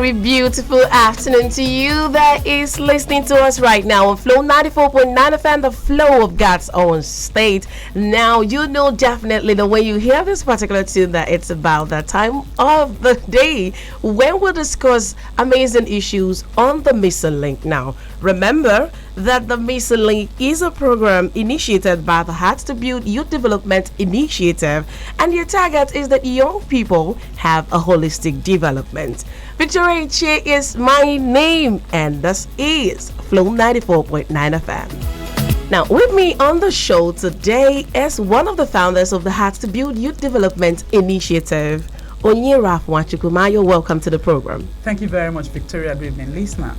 very beautiful afternoon to you that is listening to us right now on Flow 94.9 FM, the flow of God's own state. Now, you know definitely that when you hear this particular tune that it's about that time of the day when we'll discuss amazing issues on the Missing Link. Now, remember that the Missing Link is a program initiated by the Hearts to Build Youth Development Initiative, and your target is that young people have a holistic development. Victoria Che is my name, and this is Flow 94.9 FM. Now, with me on the show today is one of the founders of the Hearts to Build Youth Development Initiative, Onyera Wachukumayo. Welcome to the program. Thank you very much, Victoria. Good evening, listener.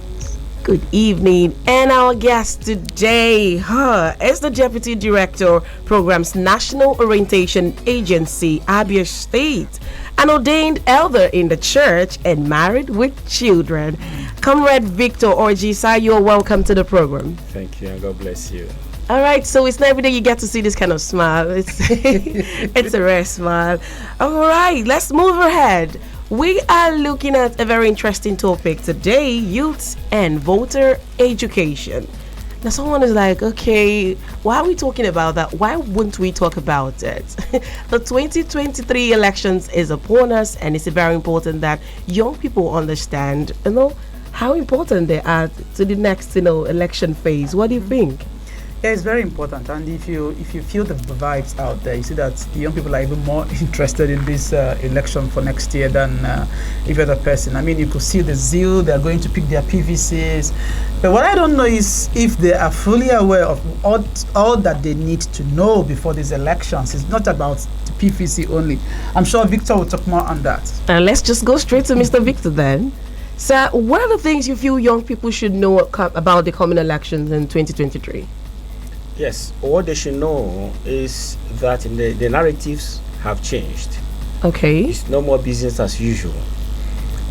Good evening. And our guest today is the Deputy Director, Programs National Orientation Agency, Abia State, an ordained elder in the church and married with children. Comrade Victor Orjisa, you're welcome to the program. Thank you, and God bless you. All right, so it's not every day you get to see this kind of smile. It's a rare smile. All right, let's move ahead. We are looking at a very interesting topic today, youth and voter education. Now someone is like, okay, why are we talking about that? Why wouldn't we talk about it? The 2023 elections is upon us, and it's very important that young people understand, how important they are to the next, election phase. What do you think? Yeah, it's very important, and if you feel the vibes out there, you see that the young people are even more interested in this election for next year than every other person. I mean, you could see the zeal. They are going to pick their PVCs, but what I don't know is if they are fully aware of all that they need to know before these elections. It's not about the PVC only. I'm sure Victor will talk more on that. Let's just go straight to Mr. Victor then. So, what are the things you feel young people should know about the coming elections in 2023? Yes, what they should know is that the narratives have changed. Okay. It's no more business as usual.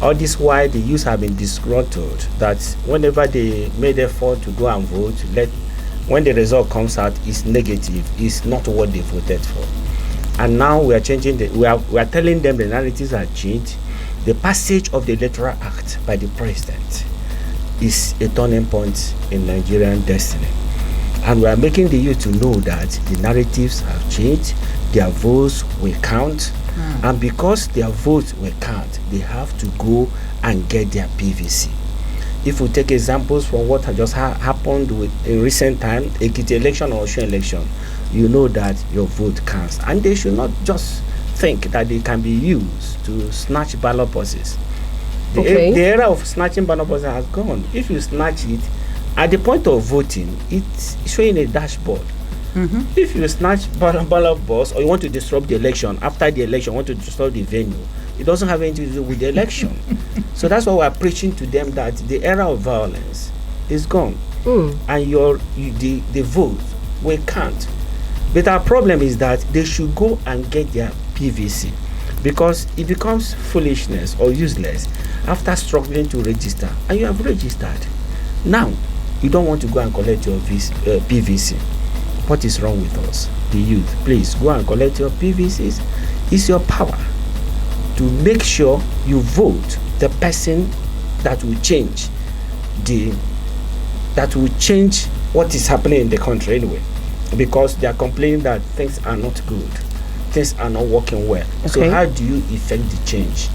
All this while the youth have been disgruntled that whenever they made effort to go and vote, when the result comes out, it's negative. It's not what they voted for. And now we are changing we are telling them the narratives have changed. The passage of the Electoral Act by the president is a turning point in Nigerian destiny. And we are making the youth to know that the narratives have changed, their votes will count, and because their votes will count, they have to go and get their PVC. If we take examples from what has just happened in recent time, Ekiti election or Osun election, you know that your vote counts. And they should not just think that they can be used to snatch ballot boxes. The era of snatching ballot boxes has gone. If you snatch it, at the point of voting, it's showing a dashboard. If you snatch ballot box or you want to disrupt the election, after the election, want to disrupt the venue, it doesn't have anything to do with the election. So that's why we're preaching to them that the era of violence is gone. And the vote will count. But our problem is that they should go and get their PVC, because it becomes foolishness or useless after struggling to register, and you have registered. Now, you don't want to go and collect your PVC. What is wrong with us? The youth, please go and collect your PVCs. It's your power to make sure you vote the person that will change what is happening in the country anyway, because they are complaining that things are not good, things are not working well. Okay. So how do you effect the change?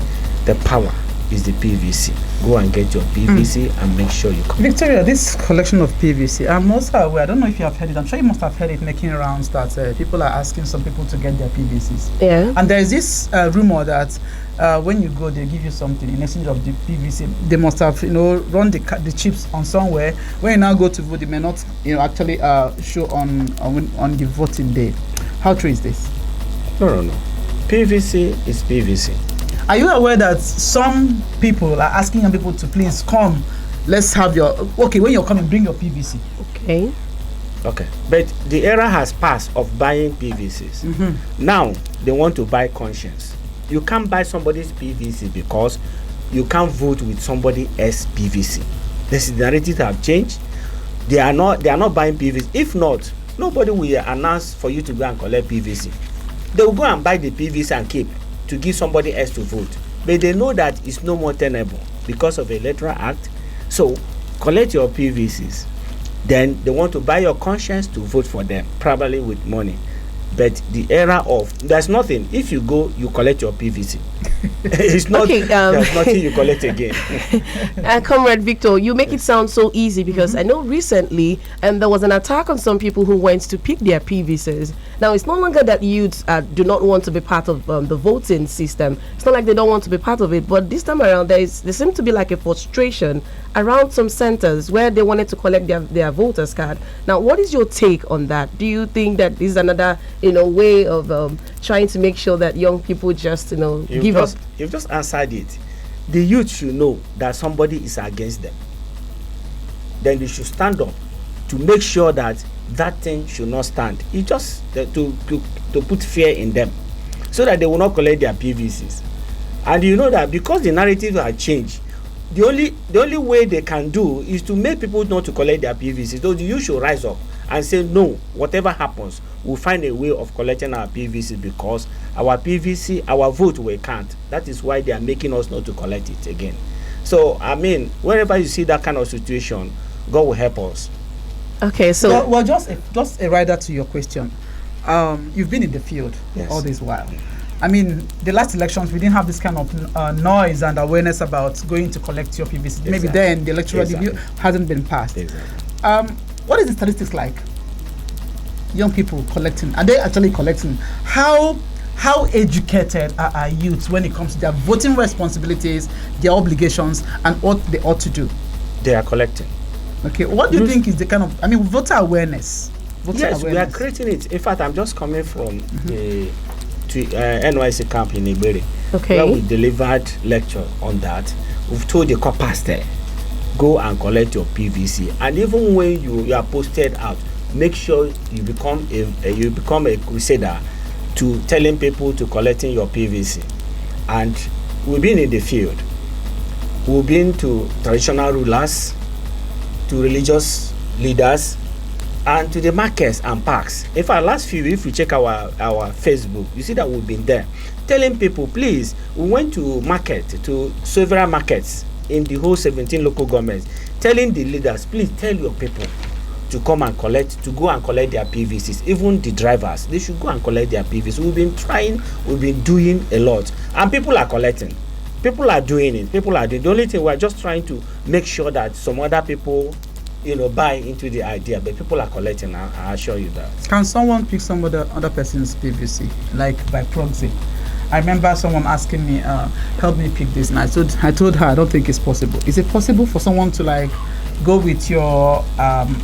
The power is the PVC. Go and get your PVC and make sure you come. Victoria, this collection of PVC, I'm also aware, I don't know if you have heard it, I'm sure you must have heard it making rounds that people are asking some people to get their PVCs. Yeah. And there is this rumor that when you go, they give you something in exchange of the PVC. They must have, run the chips on somewhere. When you now go to vote, they may not, actually show on the voting day. How true is this? No. PVC is PVC. Are you aware that some people are asking young people to please come, let's have when you're coming, bring your PVC? Okay. But the era has passed of buying PVCs. Now, they want to buy conscience. You can't buy somebody's PVC because you can't vote with somebody else's PVC. The narratives have changed. They are not buying PVC. If not, nobody will announce for you to go and collect PVC. They will go and buy the PVC and keep to give somebody else to vote. but they know that it's no more tenable because of Electoral Act. So collect your PVCs. Then they want to buy your conscience to vote for them, probably with money. But the era of there's nothing. If you go, you collect your PVC. It's not. Okay, there's nothing you collect again. Comrade Victor, you make it sound so easy because I know recently there was an attack on some people who went to pick their PVCs. Now it's no longer that youths do not want to be part of the voting system. It's not like they don't want to be part of it, but this time around there seems to be like a frustration around some centers where they wanted to collect their voters card. Now, what is your take on that? Do you think that this is another way of trying to make sure that young people just give up? You've just answered it. The youth should know that somebody is against them. Then they should stand up to make sure that that thing should not stand. It's just to put fear in them so that they will not collect their PVCs. And you know that because the narrative has changed, the only way they can do is to make people not to collect their PVCs. So the youth should rise up and say, no, whatever happens, we'll find a way of collecting our PVC because our PVC, our vote will count. That is why they are making us not to collect it again. So, I mean, wherever you see that kind of situation, God will help us. Okay, so... Well, just a rider to your question. You've been in the field all this while. I mean, the last elections, we didn't have this kind of noise and awareness about going to collect your PVC. Exactly. Maybe then the electoral review hasn't been passed. Exactly. What is the statistics like? Young people collecting, are they actually collecting? How educated are youths when it comes to their voting responsibilities, their obligations, and what they ought to do? They are collecting. Okay, what do you think is the kind of, voter awareness? We are creating it. In fact, I'm just coming from NYC camp in Igbere, where we delivered lecture on that. We've told the corpers there, go and collect your PVC, and even when you are posted out, make sure you become a crusader to telling people to collecting your PVC. And we've been in the field. We've been to traditional rulers, to religious leaders, and to the markets and parks. In fact, last few, if you check our Facebook, you see that we've been there telling people, please, we went to market, to several markets in the whole 17 local governments, telling the leaders, please tell your people to come and collect, to go and collect their PVCs. Even the drivers, they should go and collect their PVCs. We've been trying, we've been doing a lot, and people are collecting. People are doing it. People are doing. The only thing we're just trying to make sure that some other people, buy into the idea, but people are collecting. I assure you that. Can someone pick some other person's PVC, like by proxy? I remember someone asking me, help me pick this, and I told her I don't think it's possible. Is it possible for someone to go with your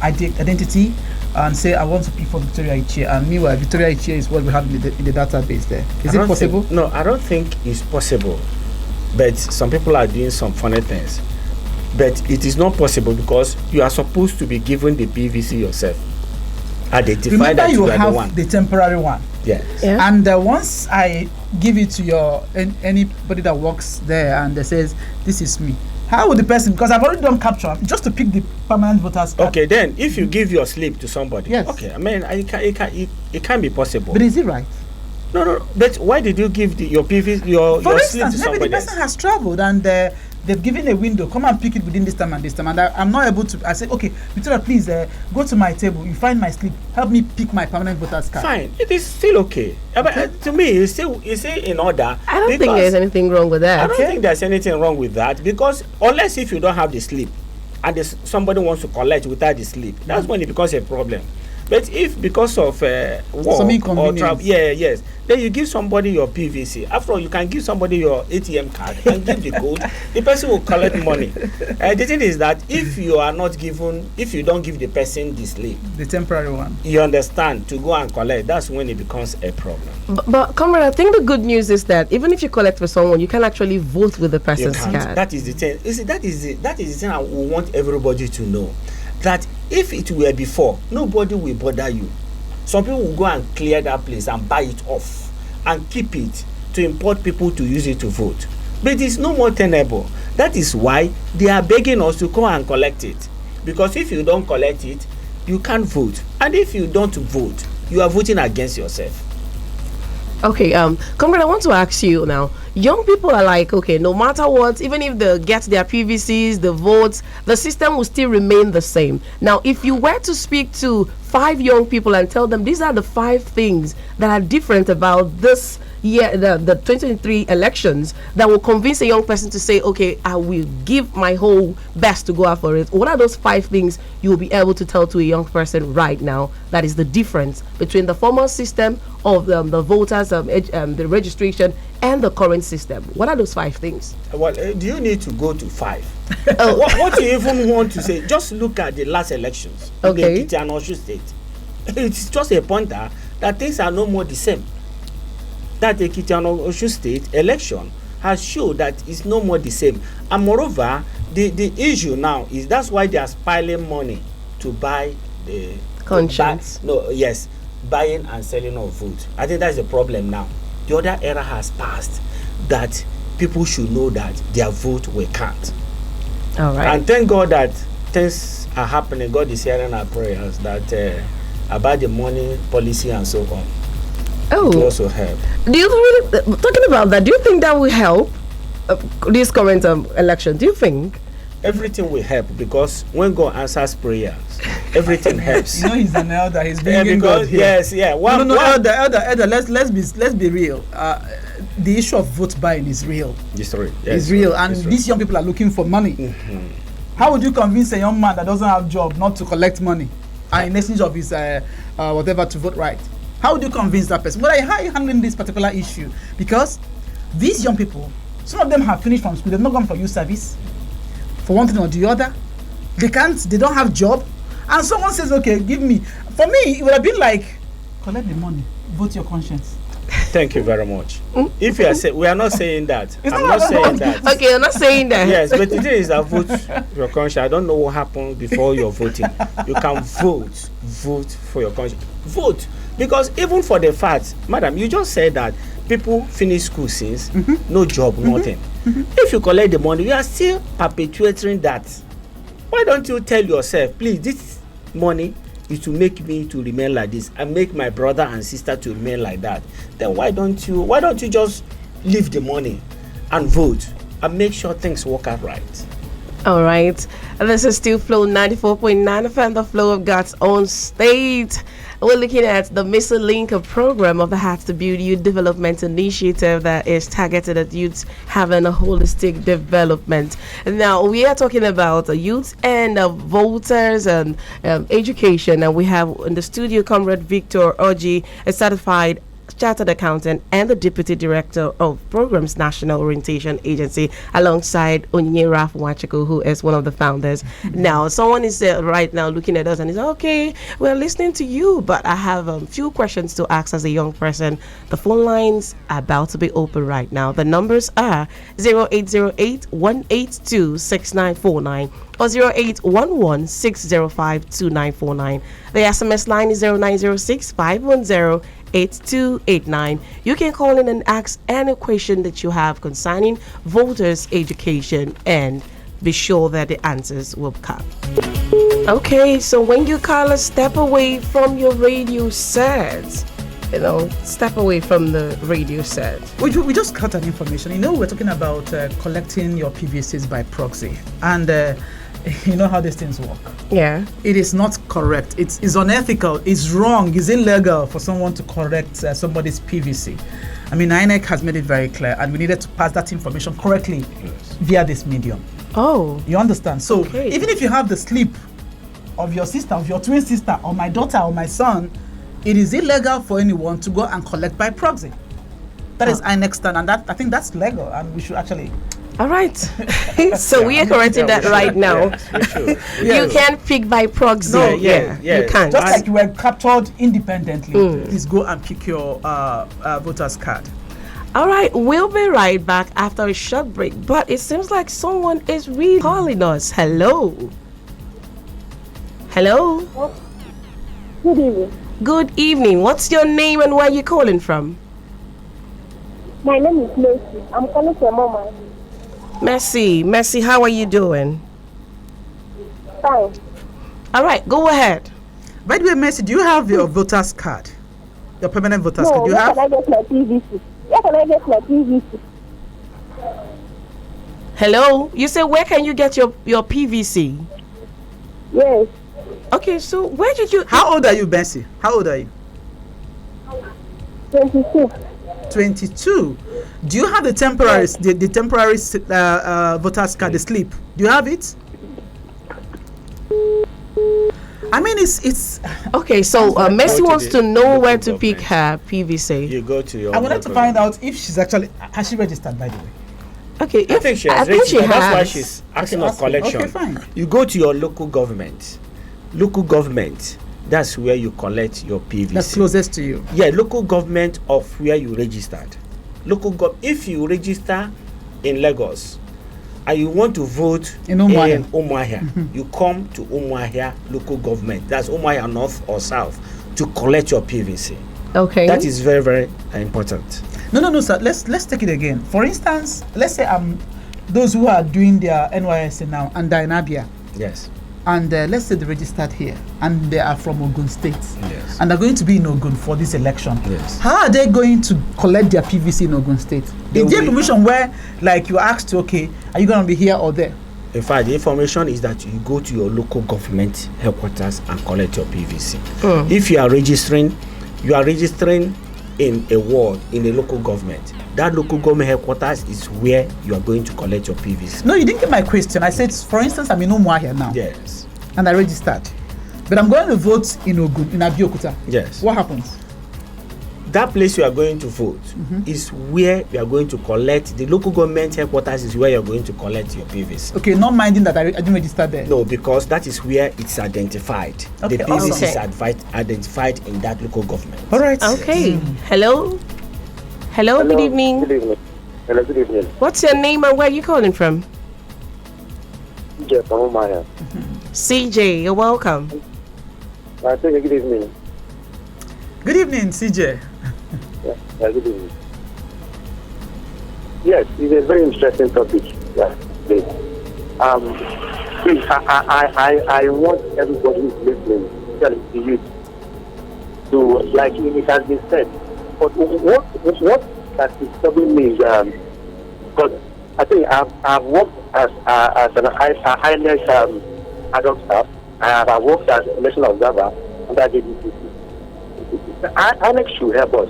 identity and say I want to pick for Victoria Ichie, and meanwhile Victoria Ichie is what we have in the database there? Is it possible? No, I don't think it's possible. But some people are doing some funny things. But it is not possible because you are supposed to be given the PVC yourself. Identify Remember that you are have the one. The temporary one. Yes. Yeah. And once I give it to anybody that works there and they says, this is me, how would the person, because I've already done capture, just to pick the permanent voters card. Okay, then if you give your slip to somebody, yes. Okay, I mean, it can be possible. But is it right? No. But why did you give your PVC, your For slip instance, to somebody maybe the person has traveled and they've given a window, come and pick it within this time and this time, and I'm not able to. I say, okay, Victoria, please go to my table, you find my slip, help me pick my permanent voter's card. Fine, it is still okay. But to me, it's still in order. I don't think there's anything wrong with that. I don't think there's anything wrong with that, because unless if you don't have the slip and somebody wants to collect without the slip, that's when it becomes a problem. But if because of work or travel, yes, then you give somebody your PVC. After all, you can give somebody your ATM card and give the code. The person will collect money. The thing is that if you don't give the person the slip, the temporary one, you understand, to go and collect, that's when it becomes a problem. But comrade, I think the good news is that even if you collect for someone, you can actually vote with the person's card. That is the thing. You see, that is the thing I want everybody to know. That if it were before, nobody will bother you. Some people will go and clear that place and buy it off and keep it to import people to use it to vote. But it's no more tenable. That is why they are begging us to come and collect it. Because if you don't collect it, you can't vote. And if you don't vote, you are voting against yourself. Okay, comrade, I want to ask you now. young people are like, okay, no matter what, even if they get their PVCs, the votes, the system will still remain the same. Now, if you were to speak to 5 young people and tell them these are the 5 things that are different about this year, the 2023 elections, that will convince a young person to say, okay, I will give my whole best to go out for it. What are those 5 things you will be able to tell to a young person right now that is the difference between the former system of the voters, the registration, and the current system? What are those 5 things? Well, do you need to go to 5? What do you even want to say? Just look at the last elections in the Ekiti and Osun State. It's just a pointer that things are no more the same. That the Ekiti and Osun State election has shown that it's no more the same. And moreover, the issue now is that's why they are piling money to buy the conscience. Buying and selling of votes. I think that's the problem now. The other era has passed that people should know that their vote will count. All right. And thank God that things are happening. God is hearing our prayers that about the money policy and so on. Oh, it will also help. Do you really, talking about that? Do you think that will help this current election? Do you think? Everything will help because when God answers prayers, everything helps. You know, he's an elder. He's bringing God here. Yes, yeah. Elder. Let's be real. The issue of vote buying is real. It's real. Yes, it's real, and these young people are looking for money. Mm-hmm. How would you convince a young man that doesn't have a job not to collect money and in exchange of his whatever to vote right? How would you convince that person? Well, how are you handling this particular issue? Because these young people, some of them have finished from school. They've not gone for youth service. For one thing or the other, they don't have job, and someone says, okay, give me. For me, it would have been like, collect the money, vote your conscience. Thank you very much. If you are saying, we are not saying that. I'm not saying that. Okay, you're not saying that. Yes, but the thing is that vote your conscience. I don't know what happened before you're voting. You can vote for your conscience. Vote. Because even for the fact, madam, you just said that people finish school since, no job, nothing. If you collect the money, you are still perpetuating that. Why don't you tell yourself, please, this money is to make me to remain like this and make my brother and sister to remain like that? Then why don't you just leave the money and vote and make sure things work out right? All right. This is still Flow 94.9 FM, the flow of God's own state. We're looking at the Missing Link program of the Heart to Build Youth Development Initiative that is targeted at youths having a holistic development. Now, we are talking about youth and voters and education. And we have in the studio Comrade Victor Oji, a certified chartered accountant and the deputy director of Programs National Orientation Agency, alongside Onyinye Raf Nwachukwu, who is one of the founders. Now, someone is right now looking at us and is okay, we're listening to you, but I have a few questions to ask as a young person. The phone lines are about to be open right now. The numbers are 0808-182-6949 or 0811-605-2949. The SMS line is 0906-510-8289. You can call in and ask any question that you have concerning voters' education, and be sure that the answers will come. Okay, so when you call us, step away from your radio set. Step away from the radio set. We just got an information. We're talking about collecting your PVCs by proxy. And you know how these things work. Yeah. It is not correct. It's unethical. It's wrong. It's illegal for someone to correct somebody's PVC. I mean, INEC has made it very clear, and we needed to pass that information correctly via this medium. Oh. You understand? So okay. Even if you have the slip of your sister, of your twin sister, or my daughter, or my son, it is illegal for anyone to go and collect by proxy. That is INEC stand, and that I think that's legal, and we should actually. All right. So we are correcting that right now. Yes, we should. You can't pick by proxy. No, you can't. Just like you were captured independently, please go and pick your voter's card. All right, we'll be right back after a short break, but it seems like someone is really calling us. Hello. Hello. Good evening. Good evening. What's your name and where are you calling from? My name is Mercy. I'm calling from Mama. Mercy, how are you doing? Fine. All right, go ahead. By the way, Mercy, do you have your voter's card? Your permanent voter's card? Do you have? Can I get my PVC? Where can I get my PVC? Hello. You say where can you get your PVC? Yes. Okay, so where did you? How old are you, Bessie? How old are you? 22. 22. Do you have the temporary the temporary voters card, the slip? Do you have it? I mean, it's. Okay, so Messi to wants the to know local where to pick government. her PVC. You go to your. I wanted to local find government. out if she's actually has she registered, by the way. Okay, I think she has I think she registered. That's why has. she's asking Okay, of collection. okay, fine. You go to your local government. Local government. That's where you collect your PVC. That's closest to you. Yeah, local government of where you registered. If you register in Lagos and you want to vote In Umuahia. in Umuahia, you come to Umuahia local government. That's Umuahia North or South to collect your PVC. Okay. That is very, very important. No, sir. Let's take it again. For instance, let's say those who are doing their NYSC now and they're in Abia, Yes. and let's say they registered here and they are from Ogun State, Yes. and they're going to be in Ogun for this election. Yes. How are they going to collect their PVC in Ogun State? They Is there will- information where, like, you asked, okay, are you going to be here or there? In fact, the information is that you go to your local government headquarters and collect your PVC. If you are registering in a ward in a local government. That local government headquarters is where you are going to collect your PVC. No, you didn't get my question. I said, for instance, I'm in Umuahia now, Yes. and I registered, but I'm going to vote in Ogun, in Abeokuta. Yes. What happens? That place you are going to vote is where you are going to collect. The local government headquarters is where you are going to collect your PVC. Okay, not minding that I didn't register there. No, because that is where it's identified. Okay, The PVC awesome. is identified in that local government. All right. Okay. Hello. Hello. Good evening. Good evening. Hello, good evening. What's your name and where are you calling from? Jeff from Umuahia. CJ. You're welcome. I say good evening. Good evening, CJ. Yeah, good evening. Yes, it's a very interesting topic. Yeah, please. Please, I want everybody who's listening, especially the youth, to, like it has been said, but what that is troubling me is, because I think I've worked as an INEC adult staff, and I've worked as election observer under JDCC. INEC should help us,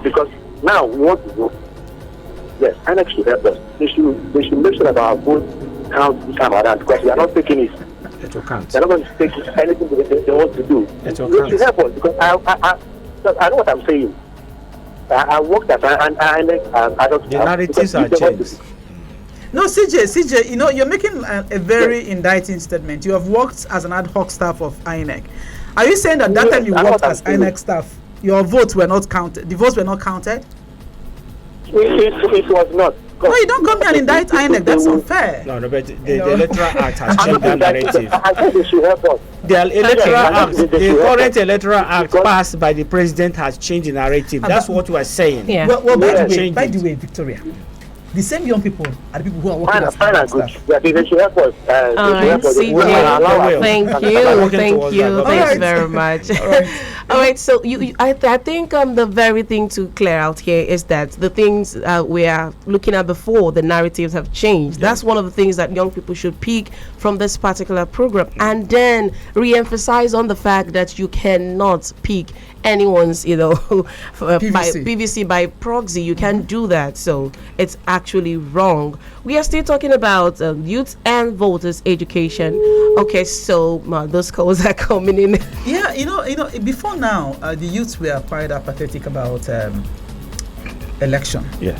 because now we want to vote. Yes, INEC should help us. They should make sure that our vote counts this time around, because we are not taking it. It will count. They're not going to take anything they want to do. It will They count. should help us, because I know what I'm saying. I worked as an INEC adult The staff, narratives because are if they want to- changed. No, CJ, you know, you're making a very indicting statement. You have worked as an ad hoc staff of INEC. Are you saying that Yes, time you I know worked what as I'm saying. INEC staff, your votes were not counted? The votes were not counted? It was not. No, you don't come here and indict INEC. That's unfair. No, but the No. Electoral Act has I changed that narrative. think they should help us. The Electoral Okay. Act, They the should help current us. Electoral Act Because- passed by the president has changed the narrative. That's what we are saying. Yeah. Well, by Yes. the way, Change it. Victoria, the same young people are the people who are working Fine, as fine INEC and good. staff. Yeah, they should help us. They All should right, help us. CJ. We will allow us. Thank We're you, working thank towards you, that. thanks Alright. very much. Alright. All right, so I think the very thing to clear out here is that the things we are looking at before, the narratives have changed. That's one of the things that young people should pick from this particular program, and then re-emphasize on the fact that you cannot pick anyone's, by PVC by proxy. You can't do that, so it's actually wrong. We are still talking about youth and voters education. Okay, so those calls are coming in. Yeah, you know, before now, the youths were quite apathetic about election. Yeah.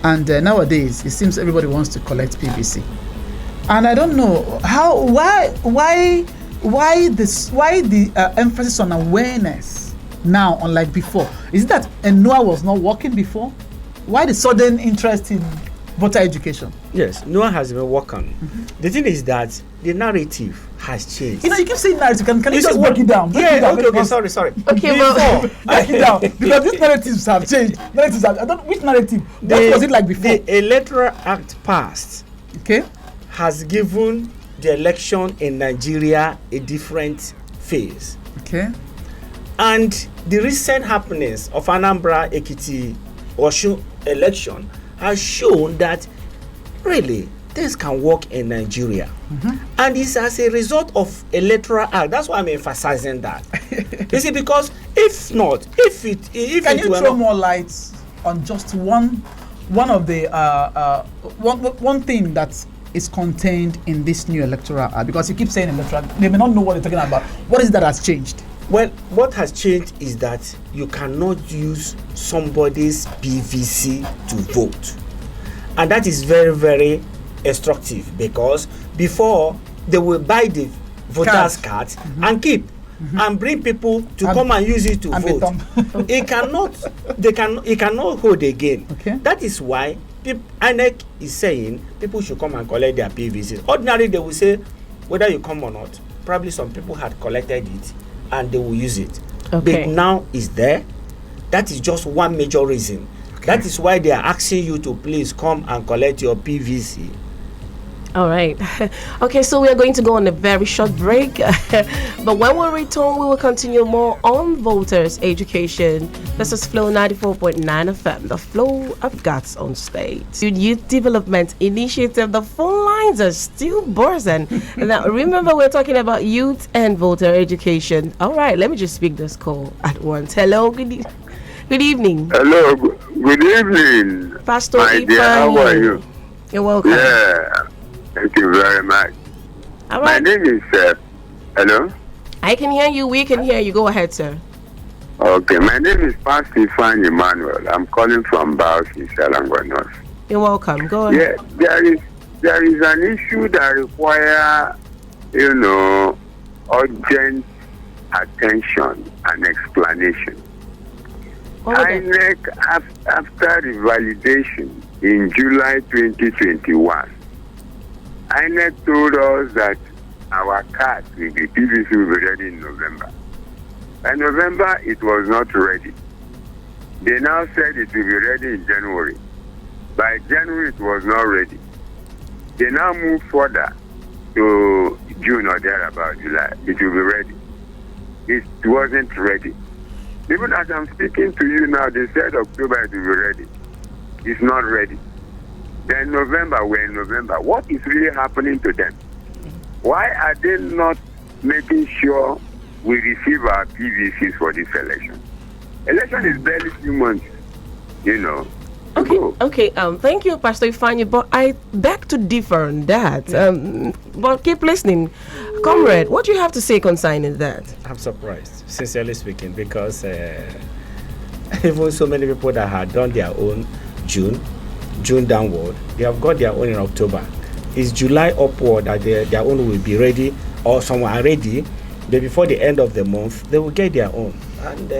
And nowadays it seems everybody wants to collect PVC, and I don't know why the emphasis on awareness now, unlike before. Is it that NOAA was not working before? Why the sudden interest in voter education? Yes, Noah has been working. The thing is that the narrative has changed. You keep saying narrative. Can you You just see, break it down? Break it Yeah, down, okay, because- sorry. Okay, well, break it down, because these narratives have changed. I don't. Which narrative? What was it like before? The Electoral Act passed Okay. has given the election in Nigeria a different phase. Okay. And the recent happenings of Anambra, Ekiti, Osun election has shown that really things can work in Nigeria. And it's as a result of electoral act. That's why I'm emphasizing that. You see, because if not, if Can it you were throw not, more light on just one of the one thing that is contained in this new electoral act? Because you keep saying electoral, they may not know what you're talking about. What is it that has changed? well, what has changed is that you cannot use somebody's PVC to vote, and that is very, very instructive, because before they will buy the voters card and keep and bring people to come and use it to vote. It cannot hold again. Okay. That is why INEC is saying people should come and collect their PVCs. Ordinarily, they will say whether you come or not. Probably some people had collected it and they will use it. Okay. But now it's there. That is just one major reason. Okay. That is why they are asking you to please come and collect your PVC. All right. Okay, so we are going to go on a very short break. But when we return, we will continue more on voters' education. This is Flow 94.9 FM, the flow of God's own state. Youth Development Initiative, the phone lines are still buzzing. Now, remember, we're talking about youth and voter education. All right, let me just pick this call at once. Hello, good evening. Hello, good evening. Pastor My dear, how are you? You're welcome. Yeah, thank you very much. All My right. name is, hello? I can hear you. We can hear you. Go ahead, sir. Okay, my name is Pastor Ifan Emmanuel. I'm calling from Baos in Selangor. You're welcome. Go ahead. Yeah, there is an issue that require, urgent attention and explanation. What was it? INEC, after the validation in July 2021, INEC told us that our card with the PVC will be ready in November. By November, it was not ready. They now said it will be ready in January. By January, it was not ready. They now moved further to June or thereabout, July. It will be ready. It wasn't ready. Even as I'm speaking to you now, they said October it will be ready. It's not ready. Then November, we're in November. What is really happening to them? Why are they not making sure we receive our PVCs for this election? Election is barely 2 months, Okay. Thank you, Pastor Ifeanyi, but I beg to differ on that. But keep listening. Comrade, what do you have to say concerning that? I'm surprised, sincerely speaking, because even so many people that had done their own June downward, they have got their own in October. It's July upward that their own will be ready, or some are ready, but before the end of the month, they will get their own. And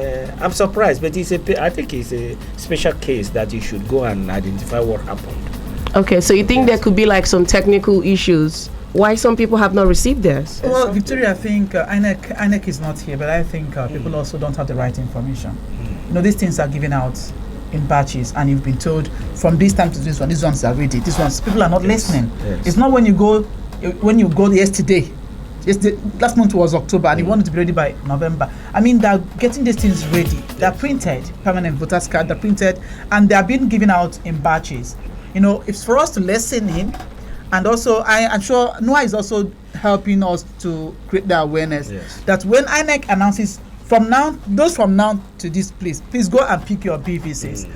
I'm surprised, but I think it's a special case that you should go and identify what happened. Okay, so you think there could be like some technical issues why some people have not received theirs? Well, Victoria, I think INEC is not here, but I think people also don't have the right information. These things are given out in batches, and you've been told from this time to this one, these ones are ready. These ones, people are not listening. Yes. It's not when you go yesterday. Last month was October, and you wanted to be ready by November. I mean, they're getting these things ready. They're printed, permanent voters card. They're printed, and they are being given out in batches. It's for us to listen in, and also I'm sure NOAA is also helping us to create the awareness that when INEC announces from now to this place, please go and pick your PVCs.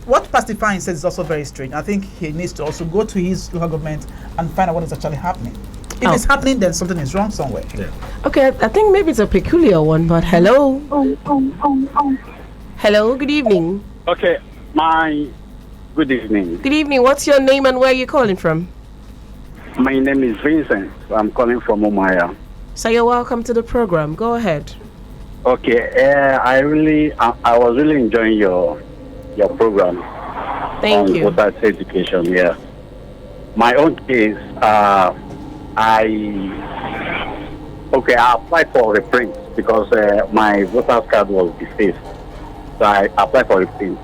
What Pastor Ifeanyi says is also very strange. I think he needs to also go to his local government and find out what is actually happening. If it's happening, then something is wrong somewhere. Yeah. Okay, I think maybe it's a peculiar one, but hello. Hello, good evening. Okay, good evening. Good evening. What's your name and where are you calling from? My name is Vincent. I'm calling from Umaya. So you're welcome to the program. Go ahead. Okay, I was really enjoying your program. Thank on you. Voters education. Yeah. My own case, I applied for a print because my voter's card was defaced. So I applied for a print.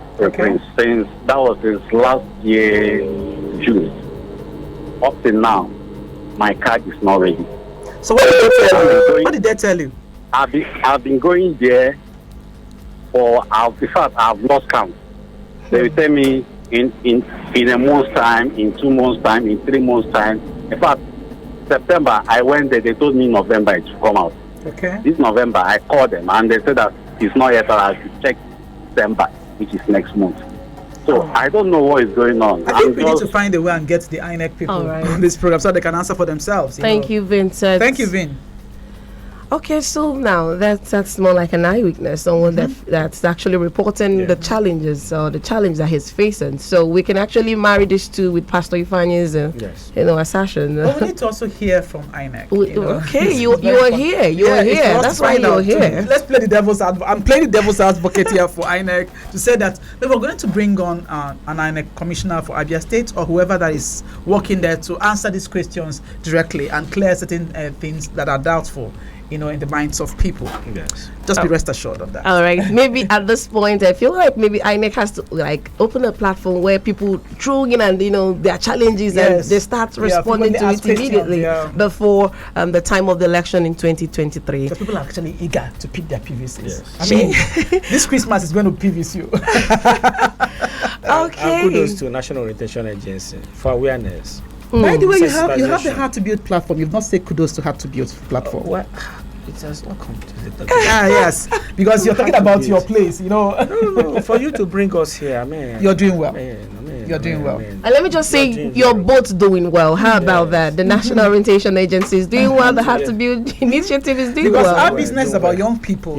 Since that was since last year June. Up till now, my card is not ready. So what did they tell you? What did they tell you? I've been going there in fact, I've lost count. They will tell me in a month's time, in 2 months' time, in 3 months' time. In fact, September, I went there, they told me November it should come out. Okay. This November, I called them and they said that it's not yet, I have to check December, which is next month. So I don't know what is going on. I think we need to find a way and get the INEC people on this program so they can answer for themselves. Thank you, Vincent. Thank you, Vin. Okay, so now that's more like an eyewitness, someone that's actually reporting the challenges or the challenge that he's facing. So we can actually marry these two with Pastor Ifanyi's, assertion. But we need to also hear from INEC. Okay, you are here. You are here. That's why you're here. Let's play the devil's advocate. I'm playing the devil's advocate here for INEC to say that we were going to bring on an INEC commissioner for Abia State or whoever that is working there to answer these questions directly and clear certain things that are doubtful, in the minds of people. Yes. Just be rest assured of that. All right. Maybe at this point, I feel like maybe INEC has to open a platform where people throw in and their challenges and they start responding to it immediately before the time of the election in 2023. Because people are actually eager to pick their PVCs. Yes. I mean, this Christmas is going to PVC you. Okay. And kudos to National Orientation Agency for awareness. By the way, you have the Hard to Build platform. You've not said kudos to Hard to Build platform. What? It has not come to the yes, because you're talking about your place, No, for you to bring us here, I mean, you're doing well. You're doing well. And let me just say, you're both doing well. How about that? The National Orientation Agency is doing well. The Hard to Build initiative is doing well. Because our business is about young people,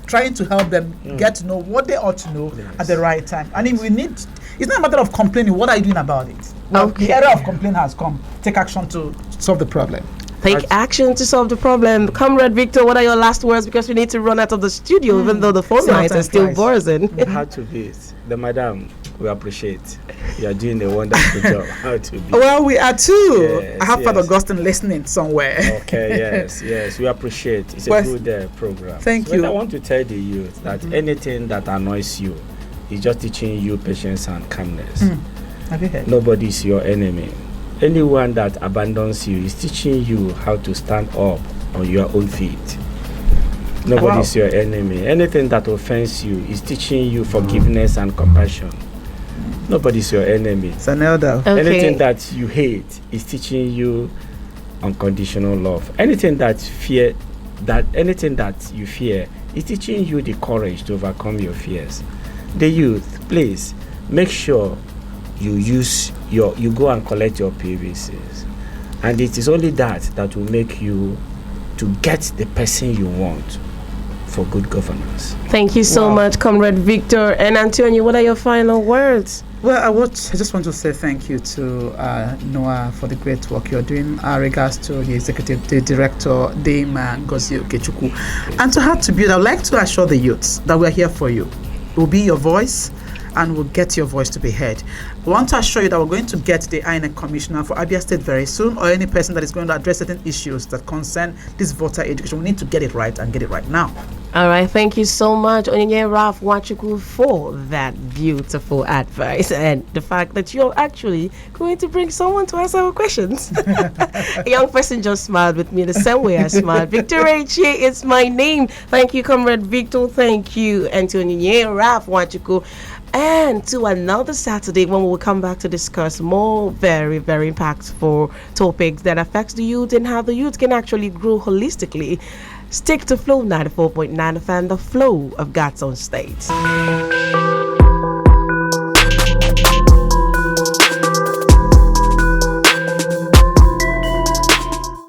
trying to help them get to know what they ought to know at the right time. And if we need, it's not a matter of complaining. What are you doing about it? The era of complaint has come. Take action to solve the problem. Take action to solve the problem. Comrade Victor, what are your last words? Because we need to run out of the studio, even though the phone lines are still buzzing. How to be the madam, we appreciate. You are doing a wonderful job. How to be. Well, we are too. Yes, I have Father Augustine listening somewhere. Okay, yes. We appreciate. It's a good program. Thank you. I want to tell the youth that anything that annoys you is just teaching you patience and calmness. Have you heard? Nobody is your enemy. Anyone that abandons you is teaching you how to stand up on your own feet. Nobody is your enemy. Anything that offends you is teaching you forgiveness and compassion. Nobody is your enemy. It's an elder. Okay. Anything that you hate is teaching you unconditional love. Anything that you fear is teaching you the courage to overcome your fears. The youth, please make sure you go and collect your PVCs, and it is only that will make you to get the person you want for good governance. Thank you so much, Comrade Victor. And Antonio, what are your final words? Well, I just want to say thank you to Noah for the great work you're doing. Regards to the director, Dame Ngozi Okechukwu. And to Hard to Build, I would like to assure the youths that we're here for you. We'll be your voice and we'll get your voice to be heard. We want to assure you that we're going to get the INEC commissioner for Abia State very soon, or any person that is going to address certain issues that concern this voter education. We need to get it right and get it right now. All right, thank you so much, Onyinye Ralph Nwachukwu, for that beautiful advice and the fact that you're actually going to bring someone to answer our questions. A young person just smiled with me the same way I smiled. Victor H. is my name. Thank you, Comrade Victor. Thank you, Onyinye Ralph Nwachukwu. And to another Saturday when we will come back to discuss more very, very impactful topics that affects the youth and how the youth can actually grow holistically. Stick to Flow 94.9 FM, the flow of God's own state.